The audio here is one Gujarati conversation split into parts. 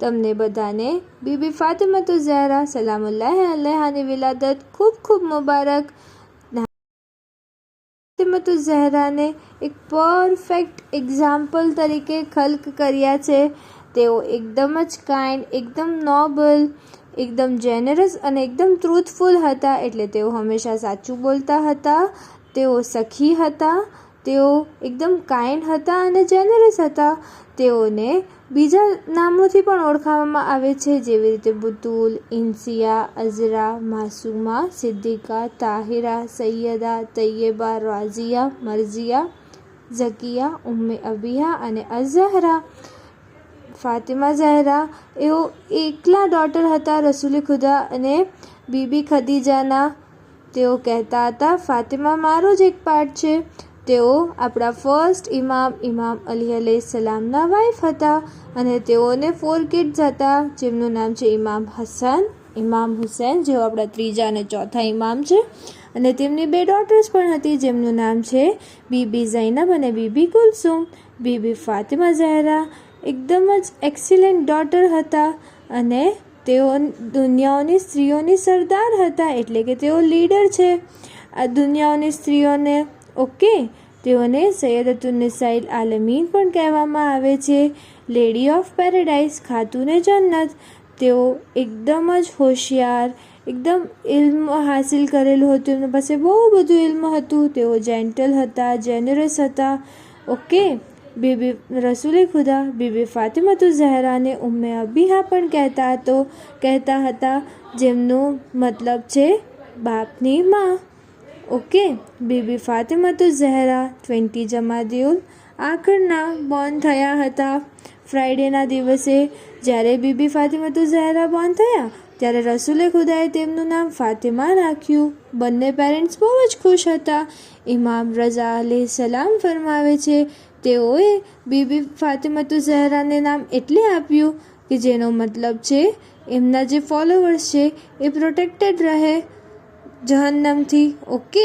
તમને બધાને બીબી ફાતિમતુઝ ઝહરા સલામુલ્લાહ અલૈહાની વિલાદત ખૂબ ખૂબ મુબારક। ફાતિમતુઝ ઝહરાને એક પરફેક્ટ એક્ઝામ્પલ તરીકે ખલ્ક કર્યા છે। તેઓ એકદમ જ કાઇન્ડ, એકદમ નોબલ, એકદમ જેનરસ અને એકદમ ટ્રુથફુલ હતા। એટલે તેઓ હંમેશા સાચું બોલતા હતા, તેઓ સખી હતા, તેઓ એકદમ કાઇન્ડ હતા અને જેનરસ હતા। તેઓને બીજા નામોથી પણ ઓળખાવવામાં આવે છે, જેવી રીતે બુતુલ, ઇન્સિયા, અઝરા, માસૂમા, સિદ્દીકા, તાહિરા, સૈયદા, તૈયબા, રાઝિયા, મરઝિયા, ઝકિયા, ઉમ્મે અબીહા અને અઝહરા। ફાતિમા ઝહરા એઓ એકલા ડોટર હતા રસૂલ ખુદા અને બીબી ખદીજાના। તેઓ કહેતા હતા, ફાતિમા મારો જ એક પાર્ટ છે। તેઓ આપણા ફર્સ્ટ ઇમામ અલી અલૈહિસ્સલામના વાઇફ હતા અને તેઓને 4 કિડ્સ હતા, જેમનું નામ છે ઇમામ હસન, ઇમામ હુસૈન, જેઓ આપણા ત્રીજા અને ચોથા ઇમામ છે, અને તેમની 2 ડોટર્સ પણ હતી, જેમનું નામ છે બીબી ઝૈનબ અને બીબી કુલસુમ। બીબી ફાતિમા ઝહરા એકદમ જ એક્સિલન્ટ ડોટર હતા અને તેઓ દુનિયાઓની સ્ત્રીઓની સરદાર હતા, એટલે કે તેઓ લીડર છે આ દુનિયાઓની સ્ત્રીઓને। ઓકે, તેઓને સૈયદતુન્નિસાઇલ આલમીન પણ કહેવામાં આવે છે, લેડી ઓફ પેરેડાઇઝ, ખાતુને જન્નત। તેઓ એકદમ જ હોશિયાર, એકદમ ઇલ્મ હાસિલ કરેલું હતું, તેમની પાસે બહુ બધું ઇલ્મ હતું, તેઓ જેન્ટલ હતા, જેનરસ હતા। ઓકે, બીબી રસૂલ ખુદા બીબી ફાતિમતુઝ ઝહરાને ઉમ્મે અબીહા પણ કહેતા હતા, જેમનું મતલબ છે બાપની માં। ઓકે, બીબી ફાતિમતુઝ ઝહરા 20 જમાદિયુલ આખરના બોર્ન થયા હતા। ફ્રાઈડેના દિવસે જ્યારે બીબી ફાતિમતુઝ ઝહરા બોર્ન થયા ત્યારે રસૂલ ખુદાએ તેમનું નામ ફાતિમા રાખ્યું। બંને પેરેન્ટ્સ બહુ જ ખુશ હતા। ઇમામ રઝા અલૈહિસ્સલામ ફરમાવે છે, તેઓએ બીબી ફાતિમતુઝ ઝહરાને નામ એટલે આપ્યું કે જેનો મતલબ છે એમના જે ફોલોવર્સ છે એ પ્રોટેક્ટેડ રહે જહન્નમથી। ઓકે,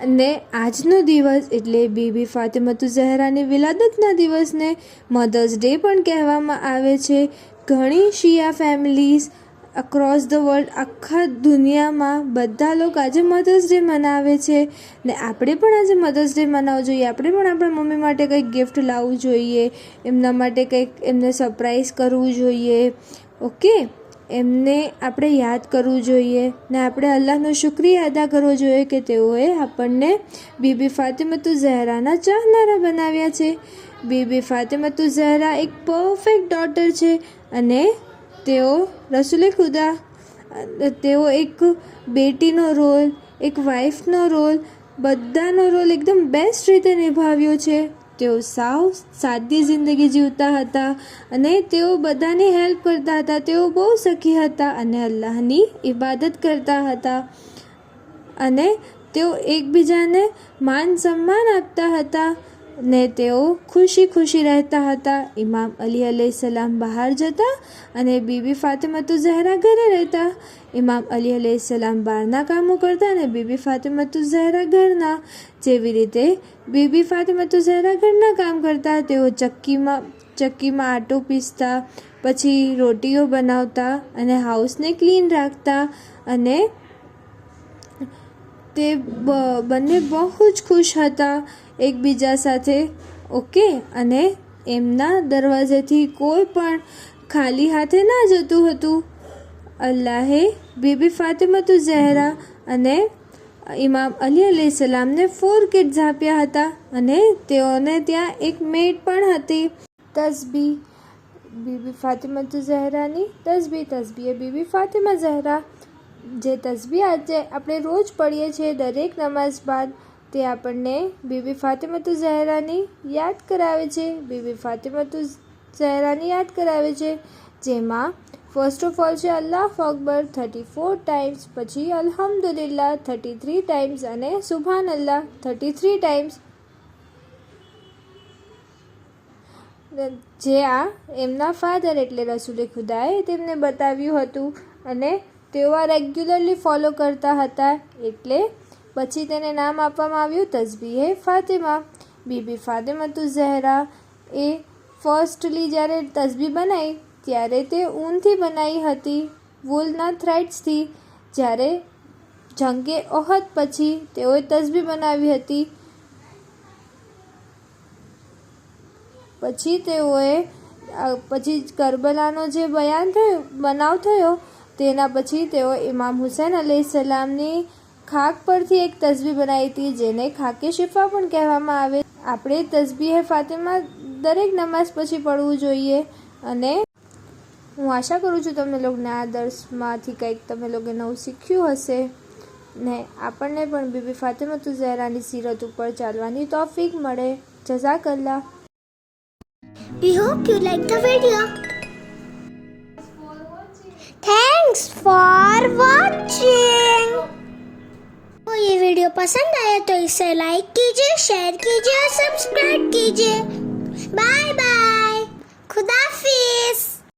અને આજનો દિવસ એટલે બીબી ફાતિમતુઝ ઝહરાની વિલાદતના દિવસને મધર્સ ડે પણ કહેવામાં આવે છે। ઘણી શિયા ફેમિલીઝ અક્રોસ ધ વર્લ્ડ, આખા દુનિયામાં બધા લોકો આજે મધર્સ ડે મનાવે છે ને આપણે પણ આજે મધર્સ ડે મનાવવો જોઈએ। આપણે પણ આપણા મમ્મી માટે કંઈક ગિફ્ટ લાવવું જોઈએ, એમના માટે કંઈક એમને સરપ્રાઈઝ કરવું જોઈએ। ઓકે, એમને આપણે યાદ કરવું જોઈએ ને આપણે અલ્લાહનો શુક્રિયા અદા કરવો જોઈએ કે તેઓએ આપણને બીબી ફાતિમતુઝ ઝહરાના ચાહનારા બનાવ્યા છે। બીબી ફાતિમતુઝ ઝહરા એક પરફેક્ટ ડોટર છે અને તેઓ રસૂલ ખુદા, તેઓ એક બેટીનો રોલ, એક વાઇફનો રોલ, બધાનો રોલ એકદમ બેસ્ટ રીતે નિભાવ્યો છે। તેઓ સાવ સાદી જિંદગી જીવતા હતા અને તેઓ બધાની હેલ્પ કરતા હતા, તેઓ બહુ સખી હતા અને અલ્લાહની ઇબાદત કરતા હતા અને તેઓ એકબીજાને માન સન્માન આપતા હતા ને તેઓ ખુશી રહેતા હતા। ઇમામ અલી અલૈહિસ્સલામ બહાર જતા અને બીબી ફાતિમતુઝ ઝહરા ઘરે રહેતા। ઇમામ અલી અલૈહિસ્સલામ બહારના કામો કરતા અને બીબી ફાતિમતુઝ ઝહરા ઘરના। જેવી રીતે બીબી ફાતિમતુઝ ઝહરા ઘરના કામ કરતા, તેઓ ચક્કીમાં આટો પીસતા, પછી રોટીઓ બનાવતા અને હાઉસને ક્લીન રાખતા અને તે બંને બહુ જ ખુશ હતા એકબીજા સાથે। ઓકે, અને એમના દરવાજેથી કોઈ પણ ખાલી હાથે ના જતું હતું। અલ્લાહે બીબી ફાતિમતુઝ ઝહરા અને ઇમામ અલી અલૈહિસ્સલામને 4 કિડ્સ આપ્યા હતા અને તેઓને ત્યાં એક મેડ પણ હતી। તસ્બી, બીબી ફાતિમતુઝ ઝહરાની તસ્બી એ બીબી ફાતિમા ઝહરા, જે તસ્બી આજે આપણે રોજ પઢીએ છીએ દરેક નમાઝ બાદ, તે આપણને બીબી ફાતિમતુઝ ઝહરાની યાદ કરાવે છે, બીબી ફાતિમતુઝ ઝહરાની યાદ કરાવે છે, જેમાં ફર્સ્ટ ઓફ ઓલ છે અલ્લાહુ અકબર 34 ટાઈમ્સ, પછી અલ્હમ્દુલિલ્લાહ 33 ટાઈમ્સ અને સુબહાનલ્લાહ 33 ટાઈમ્સ, જે આ એમના ફાધર એટલે રસૂલ ખુદાએ તેમને બતાવ્યું હતું અને તેઓ આ રેગ્યુલરલી ફોલો કરતા હતા, એટલે પછી તેને નામ આપવામાં આવ્યું તસ્બીહે ફાતિમા। બીબી ફાતિમતુઝ ઝહરા એ ફર્સ્ટલી જ્યારે તસબીહ બનાવી ત્યારે તે ઊનથી બનાવી હતી, વૂલના થ્રેડ્સથી. જ્યારે જંગે ઓહદ પછી તેઓએ તસબીહ બનાવી હતી. પછી તેઓએ પછી કરબલાનો જે બનાવ થયો તેના પછી તેઓ ઇમામ હુસૈન અલૈહિસ્સલામની ખાક પરથી એક તસબીહ બનાવી હતી, જેને ખાકે શિફા પણ કહેવામાં આવે. આપણે તસબીહ ફાતિમા દરેક નમાઝ પછી પડવું જોઈએ. અને હું આશા કરું છું તમે લોકોને આ દર્સમાંથી કંઈક તમે લોકો નવું શીખ્યું હશે ને આપણને પણ બીબી ફાતિમા ઝહરાની સીરત ઉપર ચાલવાની તૌફીક મળે. જઝાકલ્લા. We hope you liked the video. Thanks for watching. तो ये वीडियो पसंद आया तो इसे लाइक कीजिए, शेयर कीजिए और सब्सक्राइब कीजिए. Bye bye.